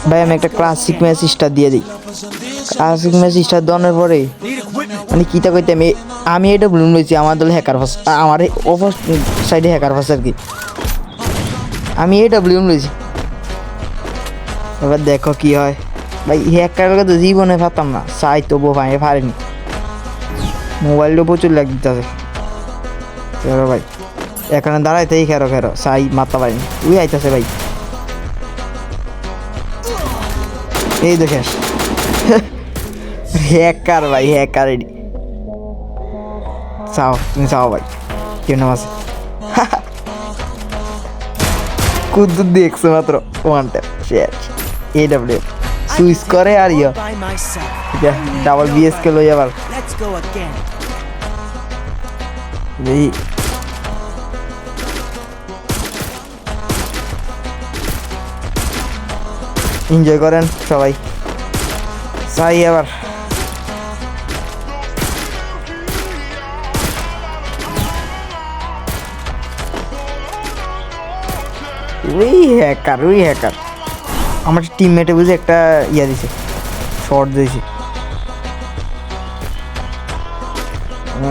ভাই আমি একটা ক্লাসিক ম্যাচ স্টার দিয়ে দিই। ক্লাসিক ম্যাচ স্টার দেওয়ার পরে মানে কীটা কইতে আমি এটা ব্লুম লইছি আমার দল হ্যাকার ফাস, আমার ওভার সাইডে হ্যাকার ফাস আর কি। আমি এটা ব্লুম লইছি, এবার দেখো কি হয়। ভাই হ্যাকার তো জীবনে পারতাম না, চাই তবুও পারিনি। মোবাইলটা প্রচুর লাগ দিতেছে। চলো ভাই এখানে দাঁড়াইতেই খেরো খেরো চাই মারতে পারিনি। উই আইতেছে ভাই, এই তো শেষ। হ্যাকার ভাই হ্যাকার এডি। চাও তুমি চাও ভাই, কেন আছে কুদ্দুর দেখছো মাত্র ওয়ান ট্যাপ শেষ। AW সুইচ করে আর ইয়ে ডাবল BSK লই আবার এই এনজয় করেন সবাই। চাই আবার ওই হ্যাকার আমার টিমমেটে বুঝে একটা ইয়া দিছে, শর্ট দিয়েছে।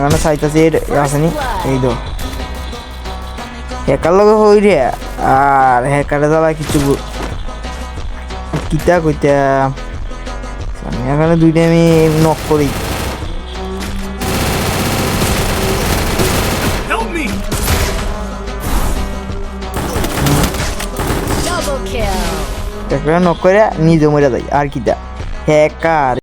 মানে চাইতেছি আসেনি, এই তো হ্যাকার লগে হই রে। আর হ্যাকারে জ্বালা কিছু কিতা কইতাম, এখানে দুইটা আমি নক করি। নক করে নিজে মরে যাই আর কিতা হ্যাকার।